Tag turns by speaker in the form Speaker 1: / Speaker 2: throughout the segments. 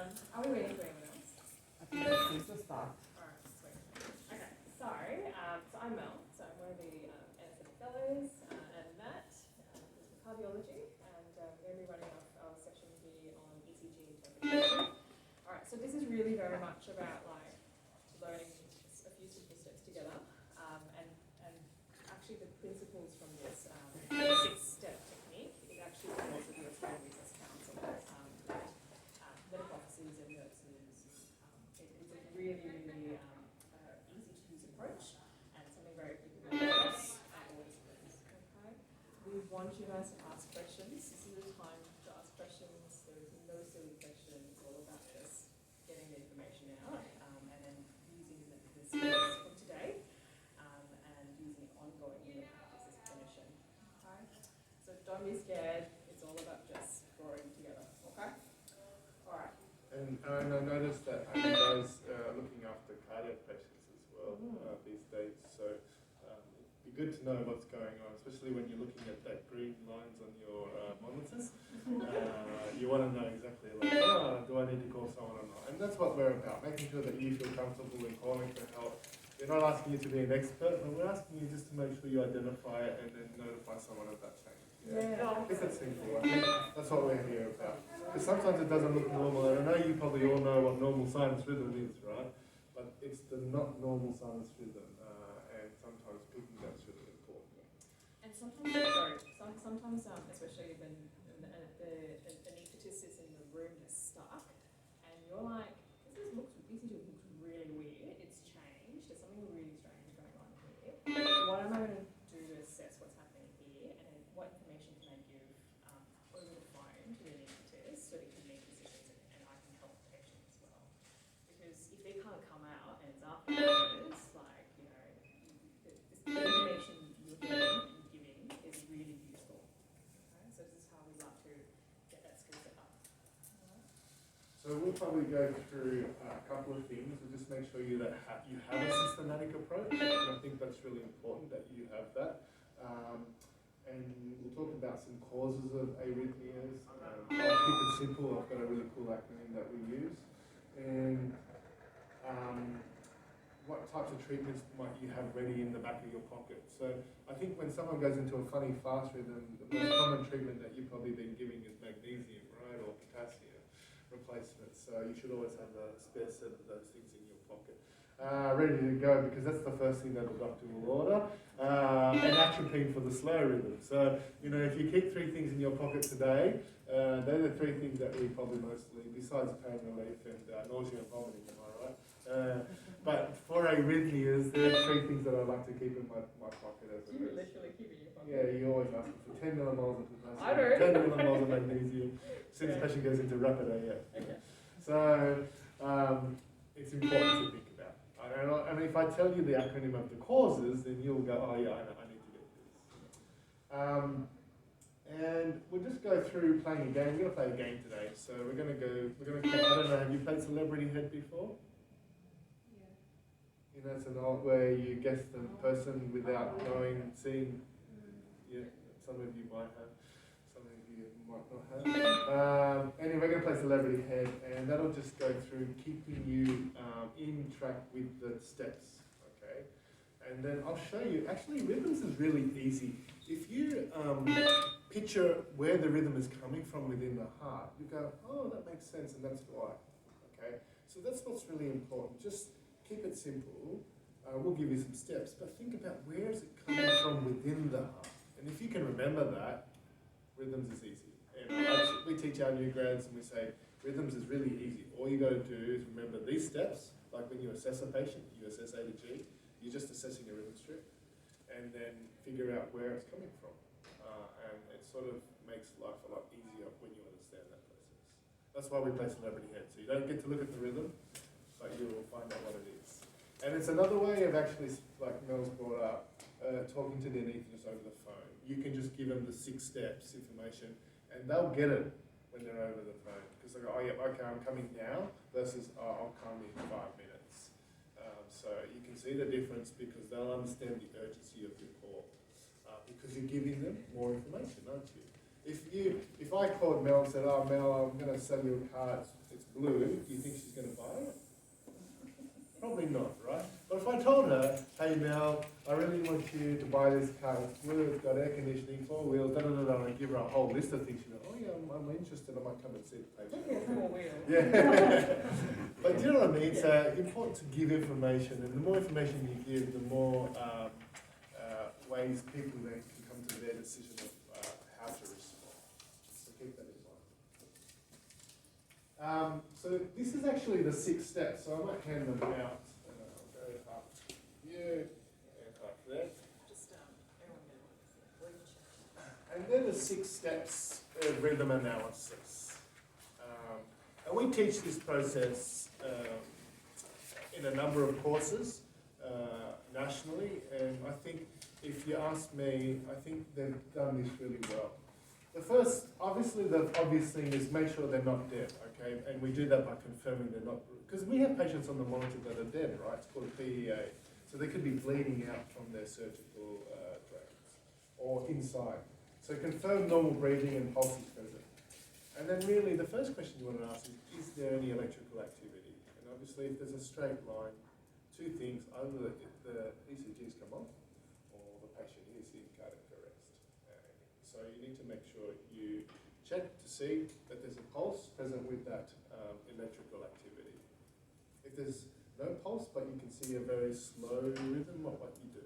Speaker 1: Are we waiting for anyone else?
Speaker 2: I think that's just a start.
Speaker 1: Alright, sweet. Okay, so I'm Mel, so I'm one of the anaesthetic fellows, and Matt is from cardiology, and we're going to be running off our session here on ECG interpretation. Alright, so this is really very much about like learning a few simple steps together, and actually the principles from this 6-step technique is actually the course of the Australian Business Council. Medical officers and nurses. It's a really, really easy to use approach and something very applicable across all disciplines. Okay. We want you guys to ask questions. This is the time to ask questions. There is no silly questions. It's all about just getting the information out and then using the skills from today and using it ongoing in your practice as a clinician. Okay. So don't be scared. It's all about just growing together. Okay.
Speaker 3: And I noticed that you guys are looking after cardiac patients as well these days, so it'd be good to know what's going on, especially when you're looking at that green lines on your monitors. You want to know exactly like, do I need to call someone or not? And that's what we're about, making sure that you feel comfortable in calling for help. We're not asking you to be an expert, but we're asking you just to make sure you identify it and then notify someone of that change.
Speaker 1: Yeah.
Speaker 3: Keep it simple. I think that's what we're here about. Because sometimes it doesn't look normal, and I know you probably all know what normal sinus rhythm is, right? But it's the not normal sinus rhythm, and sometimes picking that's really important.
Speaker 1: And sometimes, especially when the anaesthetist is in the room just stuck, and you're like, ECG looks really weird. It's changed. There's something really strange going on here. What am I going to do to assess what's happening here, and then what information can I give over the phone to the anaesthetist so they can make decisions and I can help the patient as well? Because if they can't come out and it's afterwards, like, you know, the information you're getting and giving is really useful. Okay, so this is how we like to get that skill set up.
Speaker 3: So we'll probably go through a couple of things. We'll just make sure you have a systematic approach, and I think that's really important that you have that. And we'll talk about some causes of arrhythmias. I'll keep it simple. I've got a really cool acronym that we use. And what types of treatments might you have ready in the back of your pocket? So I think when someone goes into a funny fast rhythm, the most common treatment that you've probably been giving is magnesium, right, or potassium replacement. So you should always have a spare set of those things in your pocket. Ready to go, because that's the first thing that the doctor will order. And atropine for the slow rhythm. So, you know, if you keep 3 things in your pocket today, they're the 3 things that we probably mostly, besides pain relief and nausea and vomiting, am I right? But for arrhythmias, there are 3 things that I like to keep in my pocket as
Speaker 1: Do you literally keep it in your pocket?
Speaker 3: Yeah, you always ask for 10 millimoles of potassium,
Speaker 1: I do.
Speaker 3: 10 millimoles of magnesium, since the patient goes into rapid AF.
Speaker 1: Okay.
Speaker 3: So, it's important to think about. I mean, if I tell you the acronym of the causes, then you'll go, oh yeah, I need to get this. And we'll just go through playing a game. We're going to play a game today. So I don't know, have you played Celebrity Head before?
Speaker 1: Yeah.
Speaker 3: You know, it's an old where you guess the person without knowing, seeing. Yeah, some of you might have, some of you might not have. Anyway, we're going to play Celebrity Head, and that'll just go through keeping you in track with the steps, okay? And then I'll show you, actually rhythms is really easy. If you picture where the rhythm is coming from within the heart, you go, oh, that makes sense, and that's why, okay? So that's what's really important. Just keep it simple. We'll give you some steps, but think about where is it coming from within the heart. And if you can remember that, rhythms is easy. And we teach our new grads and we say, rhythms is really easy. All you got to do is remember these steps, like when you assess a patient, you assess A to G, you're just assessing a rhythm strip, and then figure out where it's coming from. And it sort of makes life a lot easier when you understand that process. That's why we play Celebrity Head. So you don't get to look at the rhythm, but you will find out what it is. And it's another way of actually, like Mel's brought up, talking to the anaesthetist over the phone. You can just give them the 6 steps information, and they'll get it when they're over the phone. Because they go, oh yeah, okay, I'm coming now, versus, oh, I'll come in 5 minutes. So you can see the difference because they'll understand the urgency of your call. Because you're giving them more information, aren't you? If I called Mel and said, "Oh Mel, I'm going to sell you a car. It's blue," do you think she's going to buy it? Probably not, right? But if I told her, "Hey Mel, I really want you to buy this car. It's blue. It's got air conditioning, 4 wheels." And I give her a whole list of things. She goes, "Oh yeah, I'm interested. I might come and see the paper."
Speaker 1: Four wheels.
Speaker 3: Yeah. But do you know what I mean? So important to give information, and the more information you give, the more ways people then can come to their decision of how to respond. So keep that in mind. So this is actually the 6 steps. So I might hand them out. I'll go up here and up there.
Speaker 1: Just everyone get one.
Speaker 3: And they're the 6 steps of rhythm analysis. And we teach this process in a number of courses nationally, and I think if you ask me, I think they've done this really well. The first, the obvious thing is make sure they're not dead, okay? And we do that by confirming they're not, because we have patients on the monitor that are dead, right? It's called a PEA. So they could be bleeding out from their surgical drains or inside. So confirm normal breathing and pulse is present. And then really the first question you want to ask is there any electrical activity? And obviously if there's a straight line, 2 things, either the ECGs come off or the patient is in cardiac arrest. So you need to make sure you check to see that there's a pulse present with that electrical activity. If there's no pulse but you can see a very slow rhythm, what you do?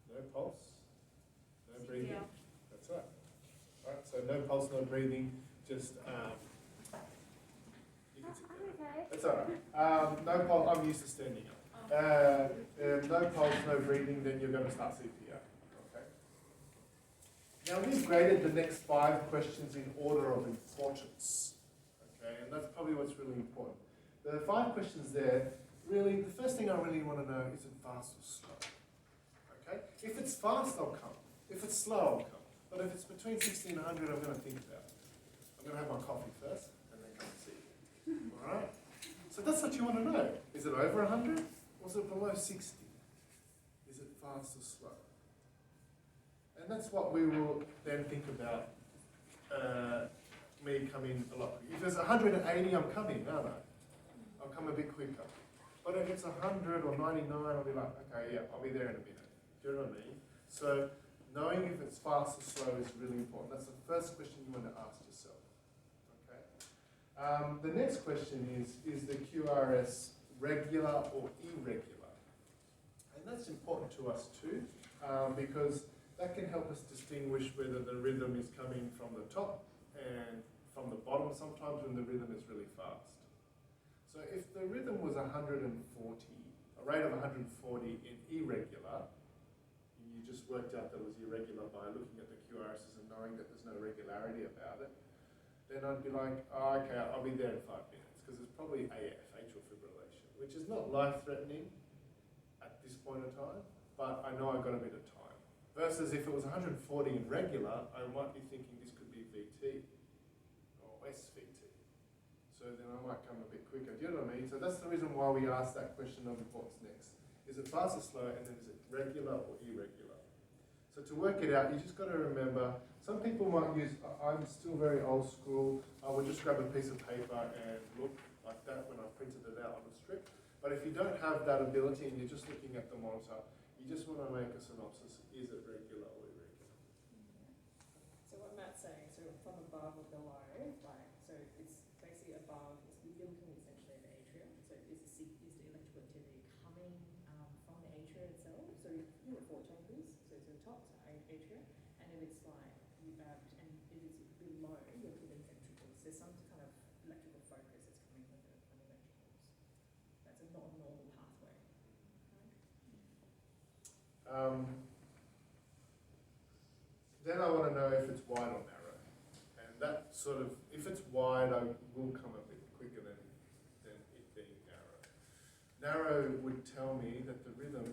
Speaker 3: No pulse, no breathing.
Speaker 1: Yeah.
Speaker 3: That's right. Right, so no pulse, no breathing, just you can sit down.
Speaker 1: Okay.
Speaker 3: That's all right. No pulse, I'm used to standing up. No pulse, no breathing, then you're going to start CPR. Okay. Now we've graded the next 5 questions in order of importance. Okay, and that's probably what's really important. The 5 questions there, really, the first thing I really want to know is it fast or slow? Okay? If it's fast, I'll come. If it's slow, I'll come. But if it's between 60 and 100, I'm going to think about it. I'm going to have my coffee first, and then come and see you. All right? So that's what you want to know. Is it over 100? Or is it below 60? Is it fast or slow? And that's what we will then think about me coming a lot. If it's 180, I'm coming, aren't I? I'll come a bit quicker. But if it's 100 or 99, I'll be like, okay, yeah, I'll be there in a minute. Do you know what I mean? So knowing if it's fast or slow is really important. That's the first question you want to ask yourself. Okay. The next question is the QRS regular or irregular? And that's important to us too, because that can help us distinguish whether the rhythm is coming from the top and from the bottom sometimes when the rhythm is really fast. So if the rhythm was 140, a rate of 140 in irregular, you just worked out that it was irregular by looking at the QRSs and knowing that there's no regularity about it, then I'd be like, oh, okay, I'll be there in 5 minutes, because it's probably AF, atrial fibrillation, which is not life-threatening at this point in time, but I know I've got a bit of time. Versus if it was 140 in regular, I might be thinking this could be VT or SVT. So then I might come a bit quicker. Do you know what I mean? So that's the reason why we ask that question of what's next. Is it fast or slow, and then is it regular or irregular? So to work it out, you just got to remember, some people might use, I'm still very old school, I would just grab a piece of paper and look like that when I printed it out on the strip. But if you don't have that ability and you're just looking at the monitor, you just want to make a synopsis, is it regular or irregular?
Speaker 1: So what Matt's saying, so from above or below, like, so it's basically above, you're looking essentially at the atrium, so is the electrical activity coming from the atria itself? So you've got 4 chambers, so it's the top, so atria, and if it's like, and if it's below, you're looking at ventricles. There's some kind of electrical focus that's coming from the ventricles. That's a not normal pathway.
Speaker 3: Then I want to know if it's wide or narrow. And that sort of, if it's wide, I will come a bit quicker than it being narrow. Narrow would tell me that the rhythm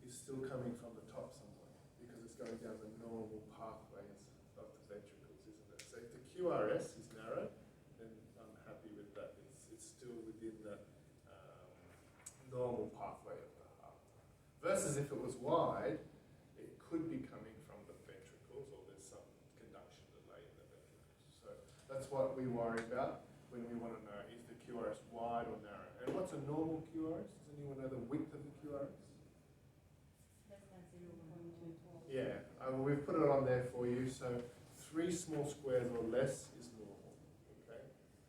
Speaker 3: is still coming from the top somewhere, because it's going down the normal pathways of the ventricles, isn't it? So if the QRS is narrow, then I'm happy with that. It's still within the normal pathway of the heart. Versus if it was wide, it could be coming from the ventricles. That's what we worry about when we want to know, is the QRS wide or narrow? And what's a normal QRS? Does anyone know the width of the QRS?
Speaker 4: Less than 0.2.
Speaker 3: Yeah, we've put it on there for you. So 3 small squares or less is normal. Okay.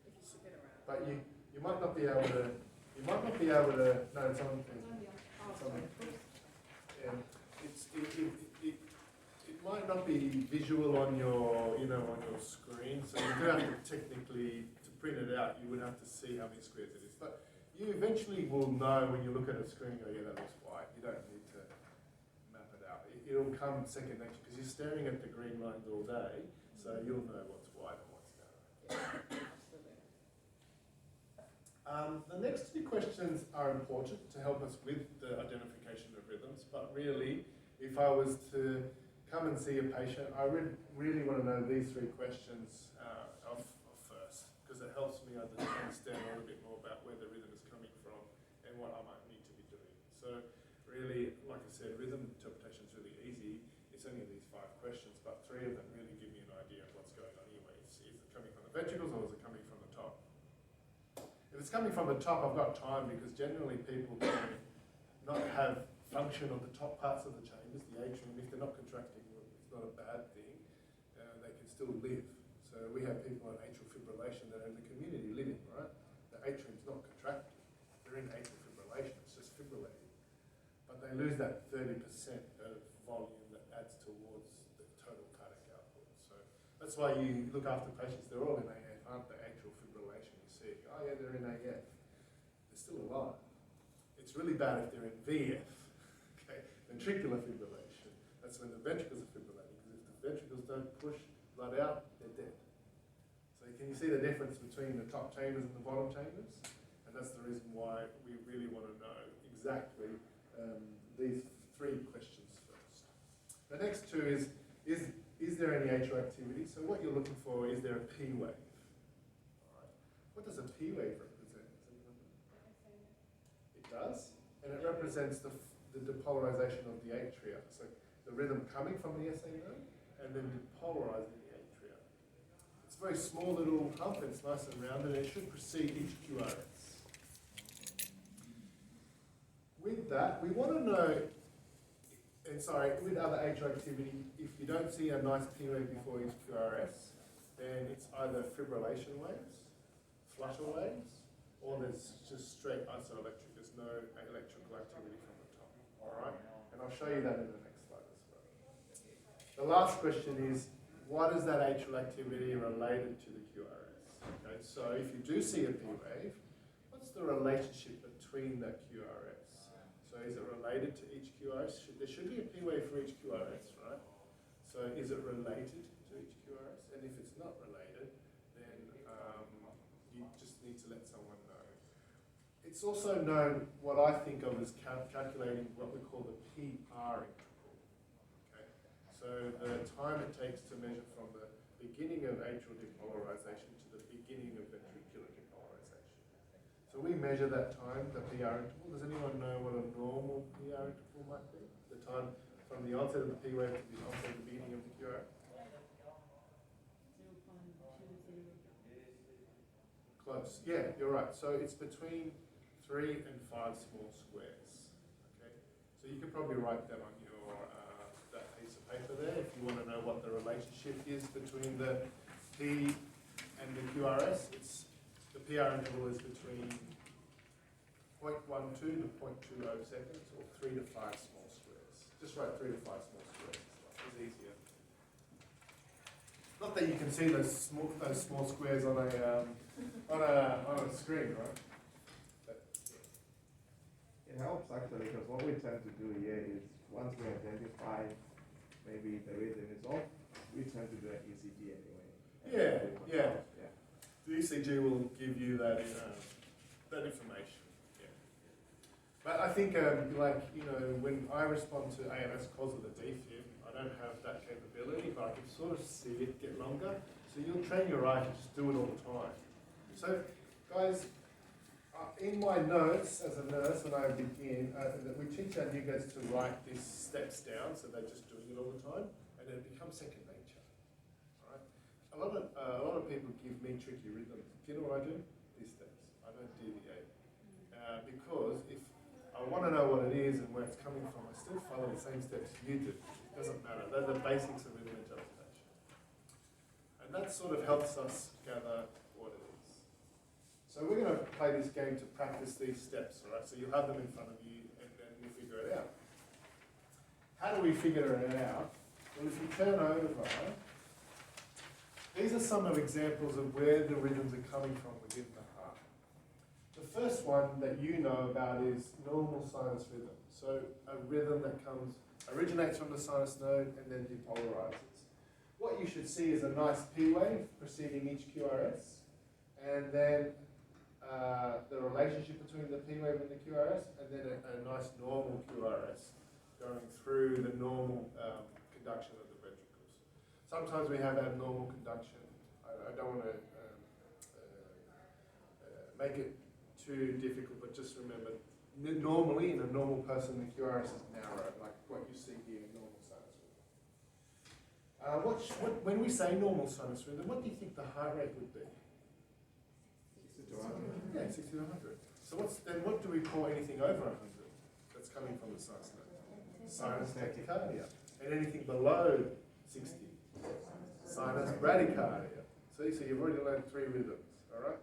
Speaker 1: If you ship it around.
Speaker 3: But you might not be able to. You might not be able to. No, it's on.
Speaker 1: Oh,
Speaker 3: It's on.
Speaker 1: sorry.
Speaker 3: Yeah, it might not be visual on your on your screen, so you do have to technically to print it out. You would have to see how many squares it is, but you eventually will know when you look at a screen. Go, yeah, that looks white. You don't need to map it out. It'll come second nature because you're staring at the green lines all day, so you'll know what's white and what's narrow.
Speaker 1: Yeah, absolutely.
Speaker 3: The next 2 questions are important to help us with the identification of rhythms, but really, if I was to come and see a patient, I really want to know these 3 questions of first, because it helps me understand a little bit more about where the rhythm is coming from and what I might need to be doing. So really, like I said, rhythm interpretation is really easy. It's only these 5 questions, but 3 of them really give me an idea of what's going on anyway. Is it coming from the ventricles or is it coming from the top? If it's coming from the top, I've got time, because generally people can not have function of the top parts of the chambers, the atrium. If they're not contracting, it's not a bad thing. They can still live. So we have people on atrial fibrillation that are in the community living, right? The atrium's not contracting. They're in atrial fibrillation, it's just fibrillating. But they lose that 30% of volume that adds towards the total cardiac output. So that's why you look after patients, they're all in AF, aren't they? Atrial fibrillation, you see, oh yeah, they're in AF. They're still alive. It's really bad if they're in VF, okay? Ventricular fibrillation. That's when the ventricles are fibrillating, because if the ventricles don't push blood out, they're dead. So can you see the difference between the top chambers and the bottom chambers? And that's the reason why we really want to know exactly these 3 questions first. The next 2 is there any atrial activity? So what you're looking for, is there a P wave? All right. What does a P wave represent? It does, and it represents the depolarization of the atria. So the rhythm coming from the SA node and then depolarizing the atria. It's a very small little hump, it's nice and rounded, and it should precede each QRS. With that, we want to know, and sorry, with other atrial activity, if you don't see a nice P wave before each QRS, then it's either fibrillation waves, flutter waves, or there's just straight isoelectric. There's no electrical activity from the top. All right, and I'll show you that in the next slide as well. The last question is, what is that atrial activity related to the QRS? Okay, so if you do see a P wave, what's the relationship between that QRS? So is it related to each QRS? There should be a P wave for each QRS, right? So is it related to each QRS? And if it's not related, then you just need to let someone know. It's also known, what I think of as calculating what we call the PR interval. Okay? So the time it takes to measure from the beginning of atrial depolarization to the beginning of ventricular depolarization. So we measure that time, the PR interval. Does anyone know what a normal PR interval might be? The time from the onset of the P wave to the onset of the beginning of the QRS?
Speaker 4: 0.20.
Speaker 3: Close. Yeah, you're right. So it's between 3 and 5 small squares. Okay. So you could probably write that on your that piece of paper there if you want to know what the relationship is between the P and the QRS. It's the PR interval is between 0.12 to 0.20 seconds, or 3 to 5 small squares. Just write 3 to 5 small squares. It's easier. Not that you can see those small squares on a screen, right? But, yeah.
Speaker 2: It helps actually, because what we tend to do here is, once we identify maybe the rhythm is off, we tend to do an ECG anyway.
Speaker 3: Yeah. The ECG will give you that information. Yeah. But I think, when I respond to AMS calls of the defib, I don't have that capability, but I can sort of see it get longer. So you'll train your eye to just do it all the time. So, guys, in my notes as a nurse, when I begin, we teach our new guys to write these steps down, so they're just doing it all the time, and then it becomes second nature. All right. A lot of of people give me tricky rhythms. Do you know what I do? These steps. I don't deviate. Because if I want to know what it is and where it's coming from, I still follow the same steps you do. It doesn't matter. They're the basics of rhythm interpretation. And that sort of helps us gather what it is. So we're going to play this game to practice these steps, all right? So you'll have them in front of you and then we'll figure it out. How do we figure it out? Well, if you turn over, these are some of examples of where the rhythms are coming from within the heart. The first one that you know about is normal sinus rhythm. So a rhythm that originates from the sinus node and then depolarizes. What you should see is a nice P wave preceding each QRS, and then the relationship between the P wave and the QRS, and then a nice normal QRS going through the normal conduction of the ventricles. Sometimes we have abnormal conduction. I don't want to make it too difficult, but just remember, normally in a normal person, the QRS is narrow, like what you see here in normal sinus rhythm. When we say normal sinus rhythm, what do you think the heart rate would be?
Speaker 2: 60 to 100.
Speaker 3: Yeah, 60 to 100. So what do we call anything over 100 that's coming from the sinus node? Sinus tachycardia. And anything below 60, sinus bradycardia. So you've already learned 3 rhythms, all right?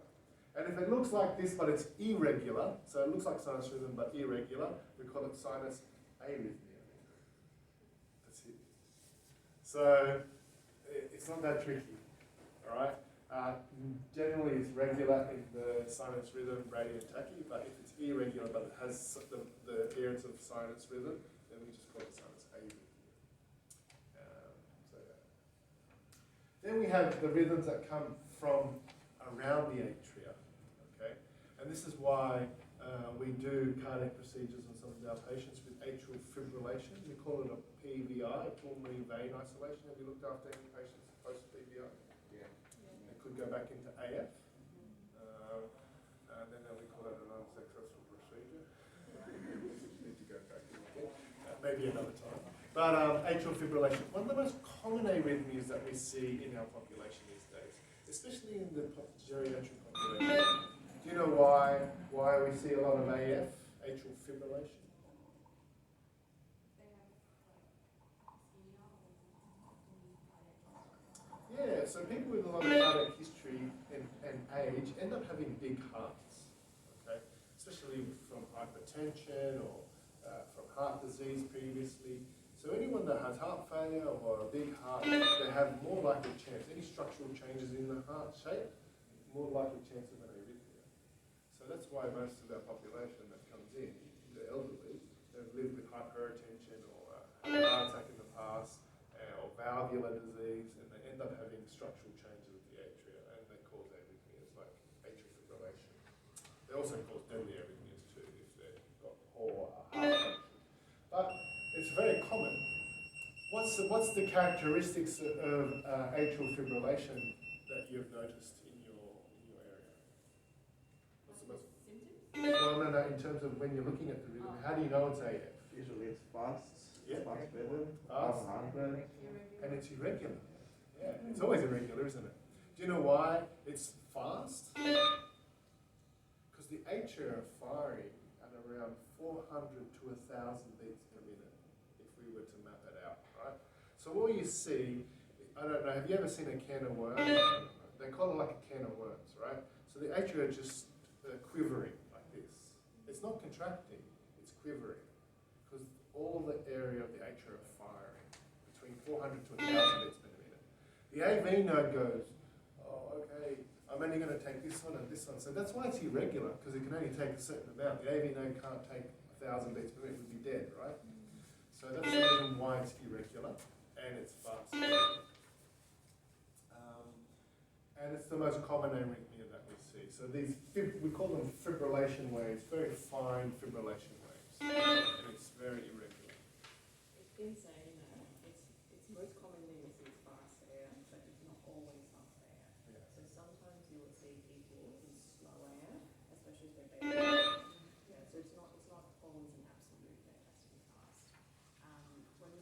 Speaker 3: And if it looks like this, but it's irregular, so it looks like sinus rhythm but irregular, we call it sinus arrhythmia. That's it. So it's not that tricky, all right? Generally it's regular in the sinus rhythm, brady and tachy, but if it's irregular but it has the appearance of sinus rhythm, then we just call it sinus arrhythmia. Then we have the rhythms that come from around the atria, okay? And this is why we do cardiac procedures on some of our patients with atrial fibrillation. We call it a PVI, pulmonary vein isolation. Have you looked after any patients post-PVI?
Speaker 2: Yeah.
Speaker 3: It could go back into AF. And then we call it an unsuccessful procedure. Need to go back in again. Maybe another time. But atrial fibrillation, one of the most common arrhythmias that we see in our population these days, especially in the geriatric population. Do you know why we see a lot of AF, atrial fibrillation? Yeah, so people with a lot of cardiac history and age end up having big hearts, okay? Especially from hypertension or from heart disease previously. So anyone that has heart failure or a big heart, they have more likely chance, any structural changes in the heart shape, more likely chance of an arrhythmia. So that's why most of our population that comes in, the elderly, they've lived with hypertension or had a heart attack in the past, or valvular disease, and they end up having structural changes of the atria, and they cause arrhythmias like atrial fibrillation. They also cause deadly arrhythmias too if they've got poor heart function. But it's very common. What's the characteristics of atrial fibrillation that you've noticed in your area? What's the most?
Speaker 4: Symptoms?
Speaker 3: Well, no. In terms of when you're looking at the rhythm, how do you know it's AF?
Speaker 2: Usually it's fast,
Speaker 3: Yeah.
Speaker 2: fast rhythm,
Speaker 3: Fast.
Speaker 2: 100.
Speaker 3: And it's irregular. Yeah, it's always irregular, isn't it? Do you know why it's fast? Because the atria are firing at around 400 to 1,000 beats per minute, if we were to map it out, right? So what you see, I don't know, have you ever seen a can of worms? They call it like a can of worms, right? So the atria are just quivering like this. It's not contracting, it's quivering. Because all the area of the atria are firing between 400 to 1,000 beats per minute. The AV node goes, oh, okay, I'm only going to take this one and this one. So that's why it's irregular, because it can only take a certain amount. The AV node can't take 1,000 beats per minute, it would be dead, right? So that's the reason why it's irregular and it's fast. And it's the most common arrhythmia that we see. So these, we call them fibrillation waves, very fine fibrillation waves. And it's very irregular.
Speaker 1: In saying that, it's most commonly we see fast air, but it's not always fast air.
Speaker 3: Yeah.
Speaker 1: So sometimes you will see people in slow air, especially if they're baby. Yeah, so it's not always an absolute that it has to be fast. When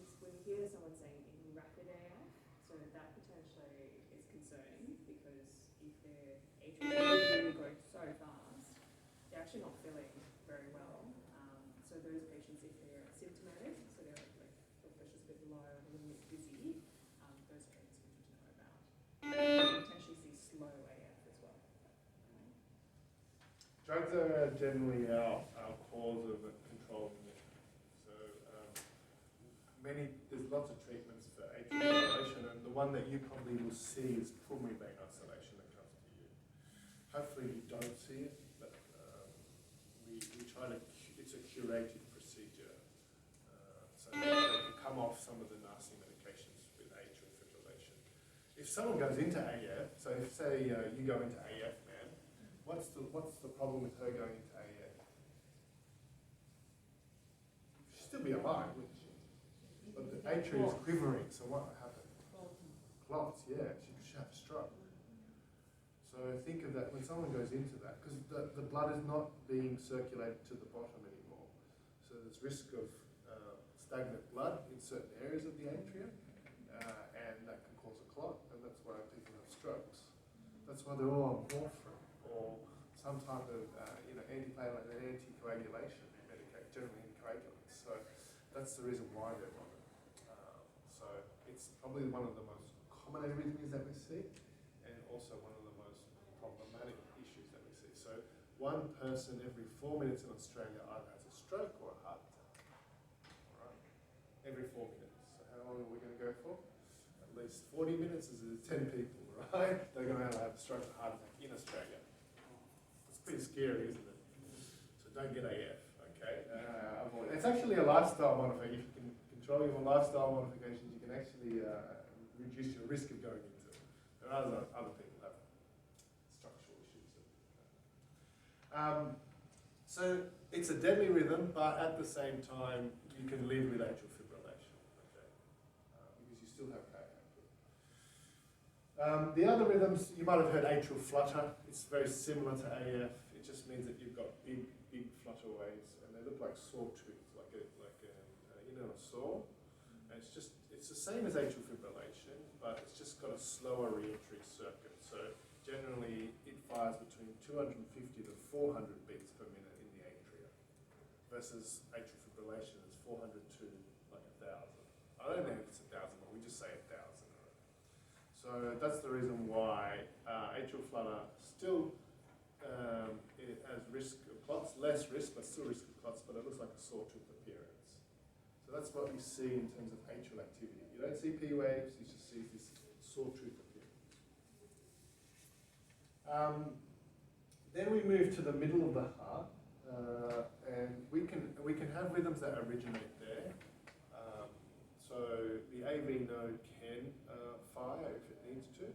Speaker 1: you hear someone saying in rapid air, so that potentially is concerning because actually not feeling very well. So those patients, if they're symptomatic, so they're like blood pressure's a bit low, a little bit dizzy, those are things we need to know about. Potentially see slow AF as well.
Speaker 3: Drugs are generally our cause of controlling it. So there's lots of treatments for atrial fibrillation, and the one that you probably will see is pulmonary vein isolation that comes to you. Hopefully you don't see it, but we try to, it's a curated procedure. So they can come off some of the nasty medications with atrial fibrillation. If someone goes into AF, so if say you go into AF, man, what's the problem with her going into AF? She'd still be alive, wouldn't she? But the atria is quivering, so what would happen? Clots, yeah, she could have a stroke. So think of that when someone goes into that, because the blood is not being circulated to the bottom anymore. So there's risk of stagnant blood in certain areas of the atria, and that can cause a clot, and that's why people have strokes. That's why they're all on warfarin or some type of antiplatelet and anticoagulation medication, generally anticoagulants. So that's the reason why they're on it. So it's probably one of the most common arrhythmias that we see, and also one of the most problematic issues that we see. So one person every 4 minutes in Australia either has a stroke or a heart attack. All right, every 4 minutes. So how long are we going to go for? At least 40 minutes. Is 10 people, right? They're going to have a stroke or heart attack in Australia. It's pretty scary, isn't it? So don't get AF. Okay. It's actually a lifestyle modification. If you can control your lifestyle modifications, you can actually reduce your risk of going into it. There are other people have structural issues. So it's a deadly rhythm, but at the same time, you can live with atrial fibrillation, okay? Because you still have cardiac. The other rhythms, you might have heard atrial flutter. It's very similar to AF. It just means that you've got big flutter waves, and they look like sawtooths, like a saw. And it's the same as atrial fibrillation, but it's just got a slower re-entry circuit. So generally, it fires between 250 to 400 beats per minute in the atria, versus atrial fibrillation is 400 to like 1,000. I don't know if it's 1,000, but we just say 1,000. So that's the reason why atrial flutter still it has risk of clots, less risk, but still risk of clots, but it looks like a sawtooth appearance. So that's what we see in terms of atrial activity. You don't see P waves, you just see this sawtooth appearance. Then we move to the middle of the heart, and we can have rhythms that originate there. So the AV node can fire if it needs to.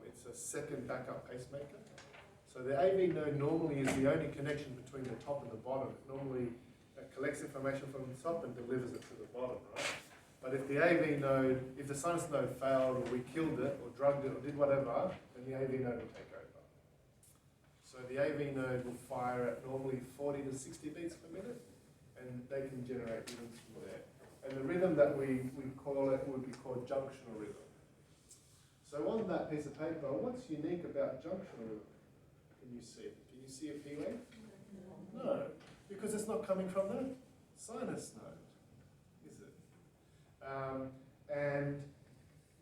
Speaker 3: It's a second backup pacemaker. So the AV node normally is the only connection between the top and the bottom. It normally collects information from the top and delivers it to the bottom, right? But if the AV node, if the sinus node failed, or we killed it, or drugged it, or did whatever, then the AV node will take over. So the AV node will fire at normally 40 to 60 beats per minute, and they can generate rhythms from there. And the rhythm that we call it would be called junctional rhythm. So on that piece of paper, what's unique about junctional rhythm? Can you see? Can you see a P wave? No, because it's not coming from the sinus node, is it? And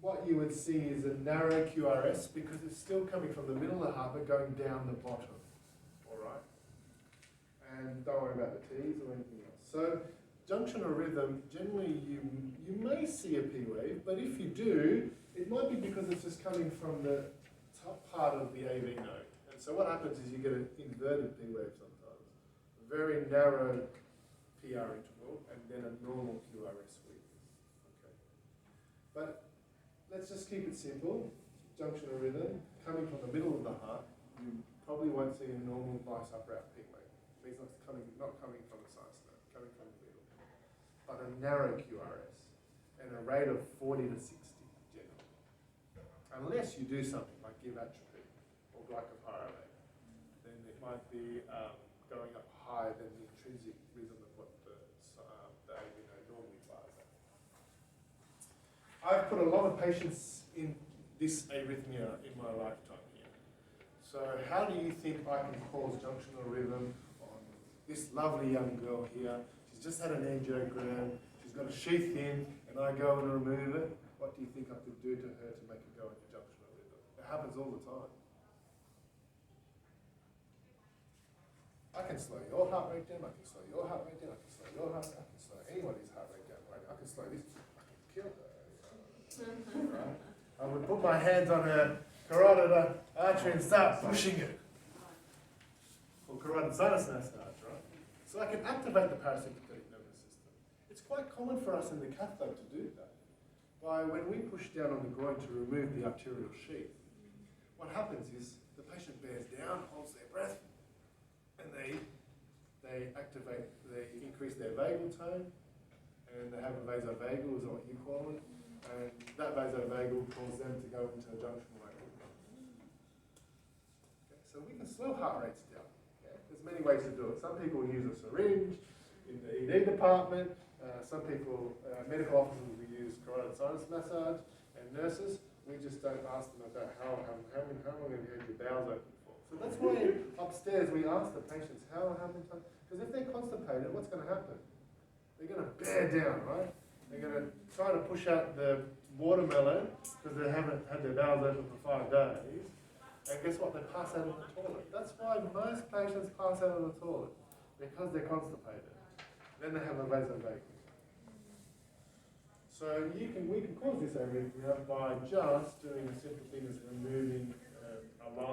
Speaker 3: what you would see is a narrow QRS because it's still coming from the middle of the heart but going down the bottom, all right? And don't worry about the T's or anything else. So junctional rhythm, generally you may see a P wave, but if you do, it might be because it's just coming from the top part of the AV node. And so what happens is you get an inverted P wave sometimes, a very narrow PR interval, and then a normal QRS weakness. Okay. But let's just keep it simple. Junctional rhythm, coming from the middle of the heart, you probably won't see a normal nice upper out P wave. It means not coming from the sinus node, coming from the middle. But a narrow QRS and a rate of 40 to 60 generally. Unless you do something like give atropine or glycopyrrolate, then it might be going up higher than the intrinsic rhythm of what the AV node normally fires at. I've put a lot of patients in this arrhythmia in my lifetime here. So how do you think I can cause junctional rhythm on this lovely young girl here? She's just had an angiogram, she's got a sheath in, and I go and remove it. What do you think I could do to her to make her go into junctional rhythm? It happens all the time. I can slow your heart rate down, I can slow your heart rate down, I can slow your heart rate down, I can slow anybody's heart rate down. I can slow this, I can kill her. Right? I would put my hands on her carotid artery and start pushing it. Or carotid sinus massage, right? So I can activate the parasympathetic nervous system. It's quite common for us in the cath lab to do that. When we push down on the groin to remove the arterial sheath, what happens is the patient bears down, holds their breath, and they activate, they increase their vagal tone, and they have a vasovagal, is what you call it, and that vasovagal causes them to go into a junctional rate. Okay, so we can slow heart rates down. Okay? There's many ways to do it. Some people use a syringe in the ED department. Some people, medical officers will use carotid sinus massage, and nurses, we just don't ask them about how long have you had your bowels open for. So that's why upstairs we ask the patients how many times, because if they're constipated, what's going to happen? They're going to bear down, right? They're going to try to push out the watermelon because they haven't had their bowels open for 5 days. And guess what? They pass out on the toilet. That's why most patients pass out on the toilet, because they're constipated. Then they have a vasovagal. So we can cause this arrhythmia by just doing a simple thing as removing a line.